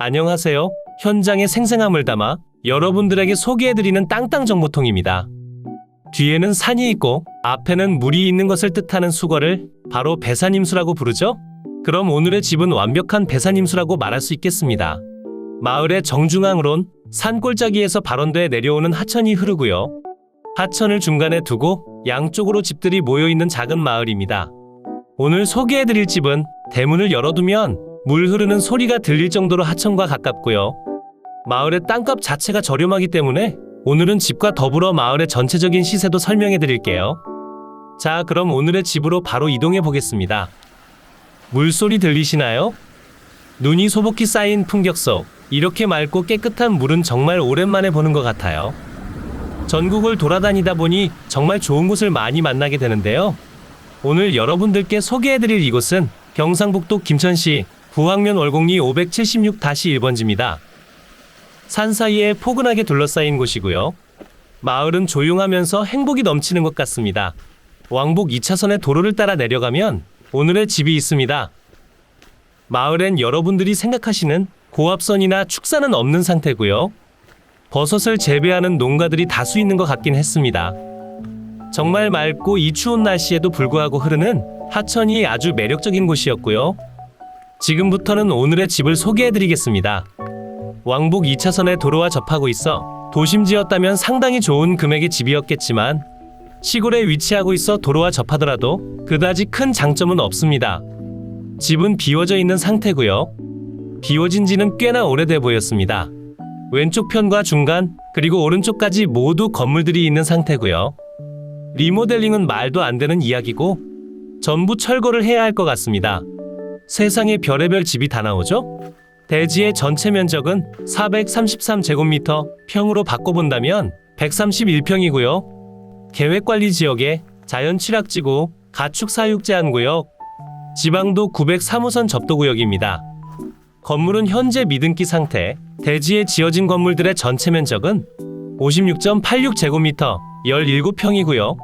안녕하세요. 현장의 생생함을 담아 여러분들에게 소개해드리는 땅땅 정보통입니다. 뒤에는 산이 있고 앞에는 물이 있는 것을 뜻하는 수거를 바로 배산임수라고 부르죠? 그럼 오늘의 집은 완벽한 배산임수라고 말할 수 있겠습니다. 마을의 정중앙으론 산골짜기에서 발원돼 내려오는 하천이 흐르고요. 하천을 중간에 두고 양쪽으로 집들이 모여있는 작은 마을입니다. 오늘 소개해드릴 집은 대문을 열어두면 물 흐르는 소리가 들릴 정도로 하천과 가깝고요. 마을의 땅값 자체가 저렴하기 때문에 오늘은 집과 더불어 마을의 전체적인 시세도 설명해 드릴게요. 자, 그럼 오늘의 집으로 바로 이동해 보겠습니다. 물소리 들리시나요? 눈이 소복히 쌓인 풍경 속 이렇게 맑고 깨끗한 물은 정말 오랜만에 보는 것 같아요. 전국을 돌아다니다 보니 정말 좋은 곳을 많이 만나게 되는데요. 오늘 여러분들께 소개해드릴 이곳은 경상북도 김천시 부황면 월곡리 576-1번지입니다. 산 사이에 포근하게 둘러싸인 곳이고요. 마을은 조용하면서 행복이 넘치는 것 같습니다. 왕복 2차선의 도로를 따라 내려가면 오늘의 집이 있습니다. 마을엔 여러분들이 생각하시는 고압선이나 축사는 없는 상태고요. 버섯을 재배하는 농가들이 다수 있는 것 같긴 했습니다. 정말 맑고 이 추운 날씨에도 불구하고 흐르는 하천이 아주 매력적인 곳이었고요. 지금부터는 오늘의 집을 소개해드리겠습니다. 왕복 2차선의 도로와 접하고 있어 도심지였다면 상당히 좋은 금액의 집이었겠지만 시골에 위치하고 있어 도로와 접하더라도 그다지 큰 장점은 없습니다. 집은 비워져 있는 상태고요. 비워진 지는 꽤나 오래돼 보였습니다. 왼쪽 편과 중간 그리고 오른쪽까지 모두 건물들이 있는 상태고요. 리모델링은 말도 안 되는 이야기고 전부 철거를 해야 할 것 같습니다. 세상에 별의별 집이 다 나오죠? 대지의 전체 면적은 433제곱미터, 평으로 바꿔본다면 131평이고요. 계획관리지역에 자연취락지구, 가축사육제한구역, 지방도 903호선 접도구역입니다. 건물은 현재 미등기 상태, 대지에 지어진 건물들의 전체 면적은 56.86제곱미터, 17평이고요.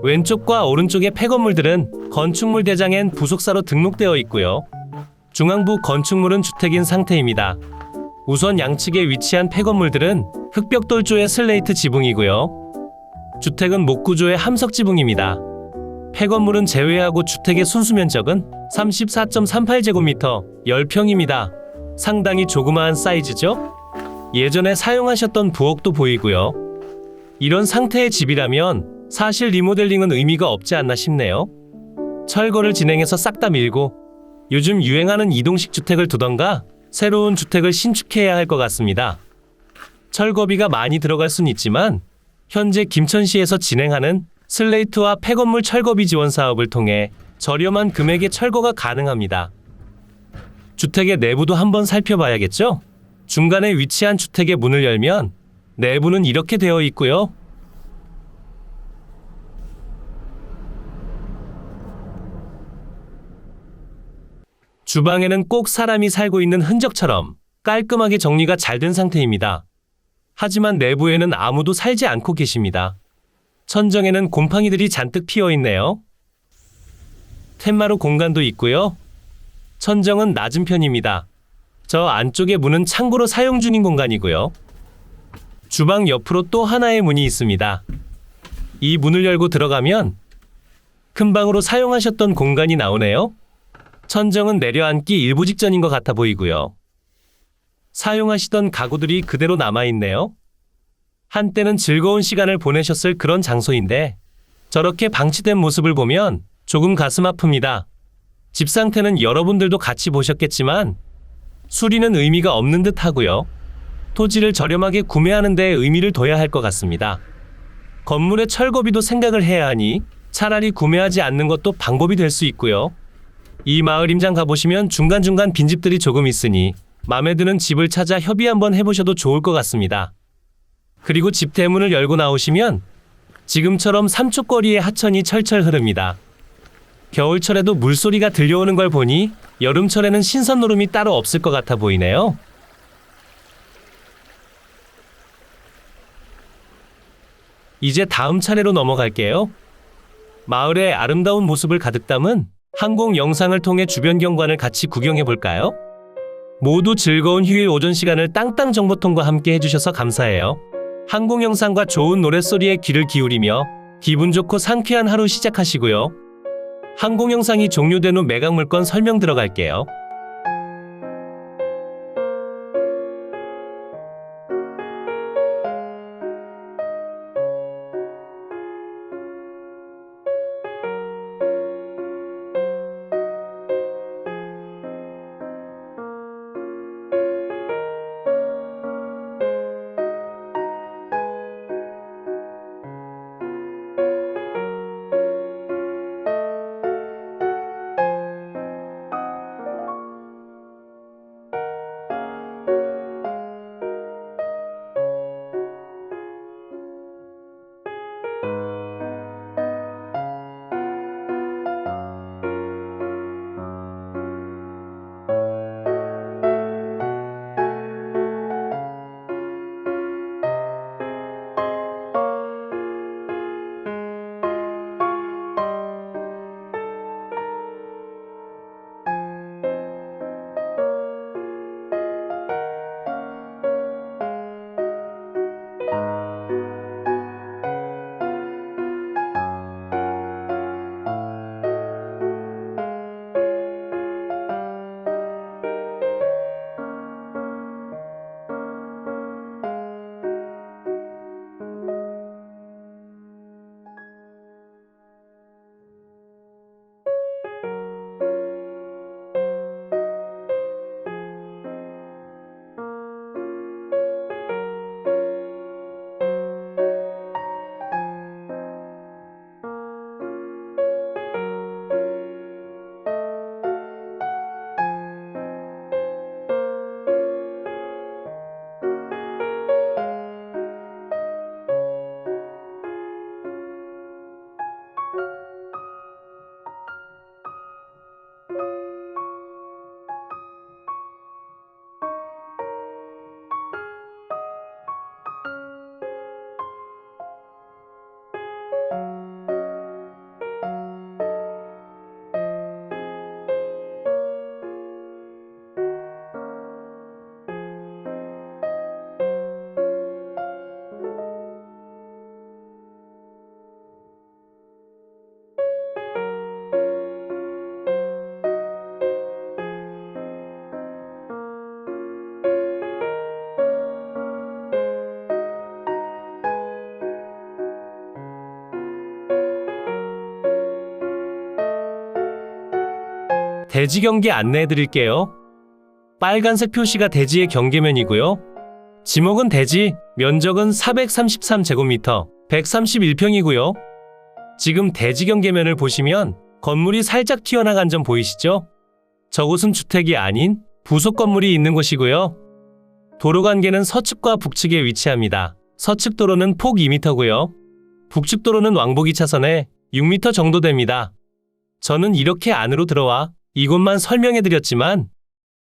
왼쪽과 오른쪽의 폐건물들은 건축물 대장엔 부속사로 등록되어 있고요. 중앙부 건축물은 주택인 상태입니다. 우선 양측에 위치한 폐건물들은 흑벽돌조의 슬레이트 지붕이고요. 주택은 목구조의 함석 지붕입니다. 폐건물은 제외하고 주택의 순수 면적은 34.38제곱미터, 10평입니다. 상당히 조그마한 사이즈죠? 예전에 사용하셨던 부엌도 보이고요. 이런 상태의 집이라면 사실 리모델링은 의미가 없지 않나 싶네요. 철거를 진행해서 싹 다 밀고 요즘 유행하는 이동식 주택을 두던가 새로운 주택을 신축해야 할 것 같습니다. 철거비가 많이 들어갈 순 있지만 현재 김천시에서 진행하는 슬레이트와 폐건물 철거비 지원 사업을 통해 저렴한 금액의 철거가 가능합니다. 주택의 내부도 한번 살펴봐야겠죠? 중간에 위치한 주택의 문을 열면 내부는 이렇게 되어 있고요. 주방에는 꼭 사람이 살고 있는 흔적처럼 깔끔하게 정리가 잘 된 상태입니다. 하지만 내부에는 아무도 살지 않고 계십니다. 천정에는 곰팡이들이 잔뜩 피어 있네요. 텐마루 공간도 있고요. 천정은 낮은 편입니다. 저 안쪽의 문은 창고로 사용 중인 공간이고요. 주방 옆으로 또 하나의 문이 있습니다. 이 문을 열고 들어가면 큰 방으로 사용하셨던 공간이 나오네요. 천정은 내려앉기 일부 직전인 것 같아 보이고요. 사용하시던 가구들이 그대로 남아있네요. 한때는 즐거운 시간을 보내셨을 그런 장소인데 저렇게 방치된 모습을 보면 조금 가슴 아픕니다. 집 상태는 여러분들도 같이 보셨겠지만 수리는 의미가 없는 듯 하고요. 토지를 저렴하게 구매하는 데 의미를 둬야 할 것 같습니다. 건물의 철거비도 생각을 해야 하니 차라리 구매하지 않는 것도 방법이 될 수 있고요. 이 마을 임장 가보시면 중간중간 빈집들이 조금 있으니 마음에 드는 집을 찾아 협의 한번 해보셔도 좋을 것 같습니다. 그리고 집 대문을 열고 나오시면 지금처럼 삼촌거리의 하천이 철철 흐릅니다. 겨울철에도 물소리가 들려오는 걸 보니 여름철에는 신선놀음이 따로 없을 것 같아 보이네요. 이제 다음 차례로 넘어갈게요. 마을의 아름다운 모습을 가득 담은 항공 영상을 통해 주변 경관을 같이 구경해 볼까요? 모두 즐거운 휴일 오전 시간을 땅땅정보통과 함께 해주셔서 감사해요. 항공 영상과 좋은 노랫소리에 귀를 기울이며 기분 좋고 상쾌한 하루 시작하시고요. 항공 영상이 종료된 후 매각 물건 설명 들어갈게요. 대지 경계 안내해 드릴게요. 빨간색 표시가 대지의 경계면이고요. 지목은 대지, 면적은 433제곱미터, 131평이고요. 지금 대지 경계면을 보시면 건물이 살짝 튀어나간 점 보이시죠? 저곳은 주택이 아닌 부속 건물이 있는 곳이고요. 도로 관계는 서측과 북측에 위치합니다. 서측 도로는 폭 2m고요. 북측 도로는 왕복 2차선에 6m 정도 됩니다. 저는 이렇게 안으로 들어와 이곳만 설명해드렸지만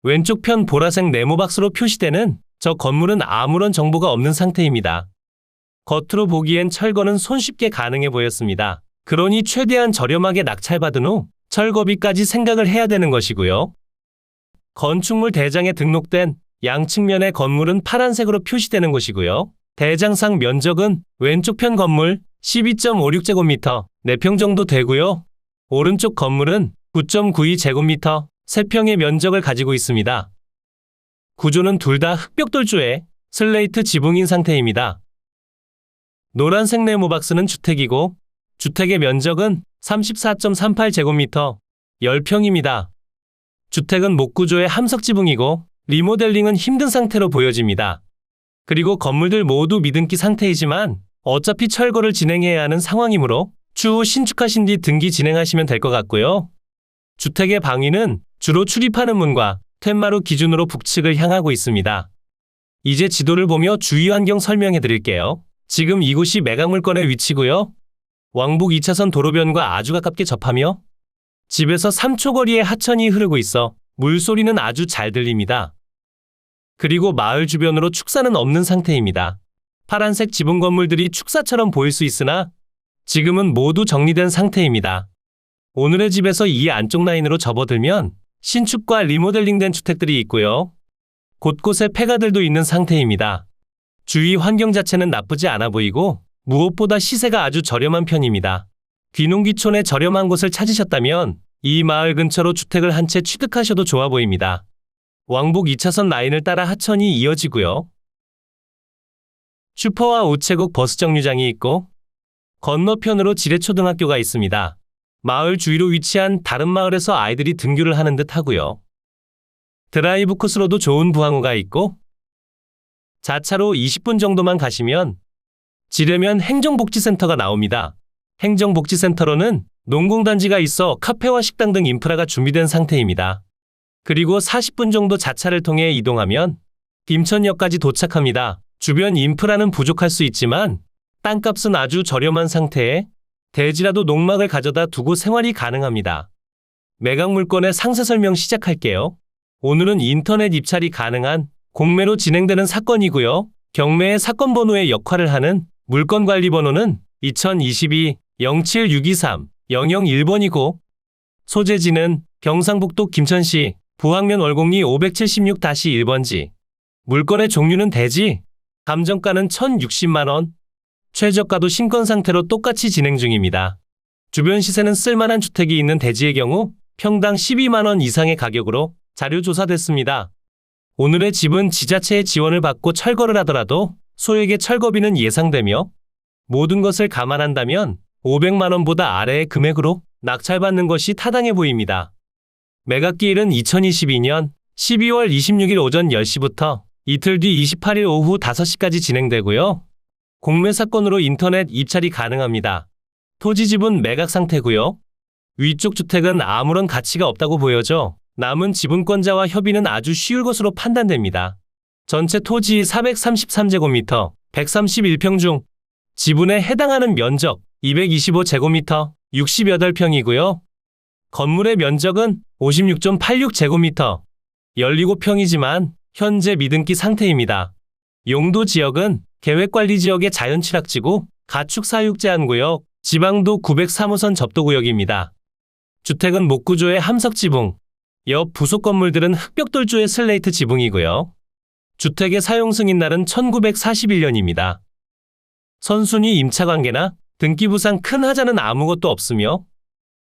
왼쪽 편 보라색 네모박스로 표시되는 저 건물은 아무런 정보가 없는 상태입니다. 겉으로 보기엔 철거는 손쉽게 가능해 보였습니다. 그러니 최대한 저렴하게 낙찰받은 후 철거비까지 생각을 해야 되는 것이고요. 건축물 대장에 등록된 양측면의 건물은 파란색으로 표시되는 곳이고요. 대장상 면적은 왼쪽 편 건물 12.56제곱미터, 4평 정도 되고요. 오른쪽 건물은 9.92제곱미터, 3평의 면적을 가지고 있습니다. 구조는 둘 다 흑벽돌조에 슬레이트 지붕인 상태입니다. 노란색 네모박스는 주택이고 주택의 면적은 34.38제곱미터, 10평입니다. 주택은 목구조의 함석지붕이고 리모델링은 힘든 상태로 보여집니다. 그리고 건물들 모두 미등기 상태이지만 어차피 철거를 진행해야 하는 상황이므로 추후 신축하신 뒤 등기 진행하시면 될 것 같고요. 주택의 방위는 주로 출입하는 문과 툇마루 기준으로 북측을 향하고 있습니다. 이제 지도를 보며 주위 환경 설명해 드릴게요. 지금 이곳이 매각 물건의 위치고요. 왕복 2차선 도로변과 아주 가깝게 접하며 집에서 3초 거리에 하천이 흐르고 있어 물소리는 아주 잘 들립니다. 그리고 마을 주변으로 축사는 없는 상태입니다. 파란색 지붕 건물들이 축사처럼 보일 수 있으나 지금은 모두 정리된 상태입니다. 오늘의 집에서 이 안쪽 라인으로 접어들면 신축과 리모델링된 주택들이 있고요. 곳곳에 폐가들도 있는 상태입니다. 주위 환경 자체는 나쁘지 않아 보이고 무엇보다 시세가 아주 저렴한 편입니다. 귀농귀촌에 저렴한 곳을 찾으셨다면 이 마을 근처로 주택을 한 채 취득하셔도 좋아 보입니다. 왕복 2차선 라인을 따라 하천이 이어지고요. 슈퍼와 우체국 버스 정류장이 있고 건너편으로 지뢰초등학교가 있습니다. 마을 주위로 위치한 다른 마을에서 아이들이 등교를 하는 듯 하고요. 드라이브 코스로도 좋은 부항호가 있고 자차로 20분 정도만 가시면 지뢰면 행정복지센터가 나옵니다. 행정복지센터로는 농공단지가 있어 카페와 식당 등 인프라가 준비된 상태입니다. 그리고 40분 정도 자차를 통해 이동하면 김천역까지 도착합니다. 주변 인프라는 부족할 수 있지만 땅값은 아주 저렴한 상태에 대지라도 농막을 가져다 두고 생활이 가능합니다. 매각 물건의 상세 설명 시작할게요. 오늘은 인터넷 입찰이 가능한 공매로 진행되는 사건이고요. 경매의 사건 번호의 역할을 하는 물건 관리 번호는 2022-07623-001번이고 소재지는 경상북도 김천시 부항면 월곡리 576-1번지. 물건의 종류는 대지, 감정가는 1,060만원, 최저가도 신권 상태로 똑같이 진행 중입니다. 주변 시세는 쓸만한 주택이 있는 대지의 경우 평당 12만원 이상의 가격으로 자료 조사됐습니다. 오늘의 집은 지자체의 지원을 받고 철거를 하더라도 소액의 철거비는 예상되며 모든 것을 감안한다면 500만원보다 아래의 금액으로 낙찰받는 것이 타당해 보입니다. 매각기일은 2022년 12월 26일 오전 10시부터 이틀 뒤 28일 오후 5시까지 진행되고요. 공매 사건으로 인터넷 입찰이 가능합니다. 토지집은 매각 상태고요. 위쪽 주택은 아무런 가치가 없다고 보여져 남은 지분권자와 협의는 아주 쉬울 것으로 판단됩니다. 전체 토지 433제곱미터, 131평 중 지분에 해당하는 면적 225제곱미터, 68평이고요. 건물의 면적은 56.86제곱미터, 17평이지만 현재 미등기 상태입니다. 용도 지역은 계획관리지역의 자연취락지구, 가축사육제한구역, 지방도 903호선 접도구역입니다. 주택은 목구조의 함석지붕, 옆 부속 건물들은 흑벽돌조의 슬레이트 지붕이고요. 주택의 사용 승인날은 1941년입니다. 선순위 임차관계나 등기부상 큰 하자는 아무것도 없으며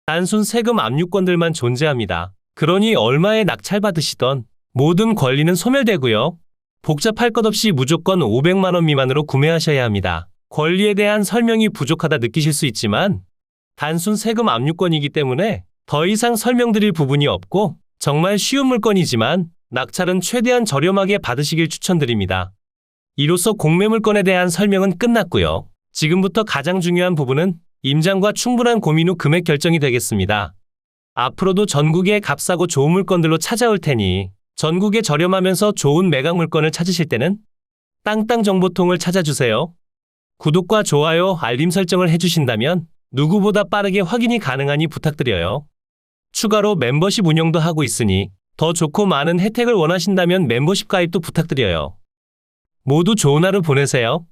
단순 세금 압류권들만 존재합니다. 그러니 얼마에 낙찰받으시던 모든 권리는 소멸되고요. 복잡할 것 없이 무조건 500만원 미만으로 구매하셔야 합니다. 권리에 대한 설명이 부족하다 느끼실 수 있지만 단순 세금 압류권이기 때문에 더 이상 설명드릴 부분이 없고 정말 쉬운 물건이지만 낙찰은 최대한 저렴하게 받으시길 추천드립니다. 이로써 공매 물건에 대한 설명은 끝났고요. 지금부터 가장 중요한 부분은 임장과 충분한 고민 후 금액 결정이 되겠습니다. 앞으로도 전국에 값싸고 좋은 물건들로 찾아올 테니 전국에 저렴하면서 좋은 매각 물건을 찾으실 때는 땅땅정보통을 찾아주세요. 구독과 좋아요, 알림 설정을 해주신다면 누구보다 빠르게 확인이 가능하니 부탁드려요. 추가로 멤버십 운영도 하고 있으니 더 좋고 많은 혜택을 원하신다면 멤버십 가입도 부탁드려요. 모두 좋은 하루 보내세요.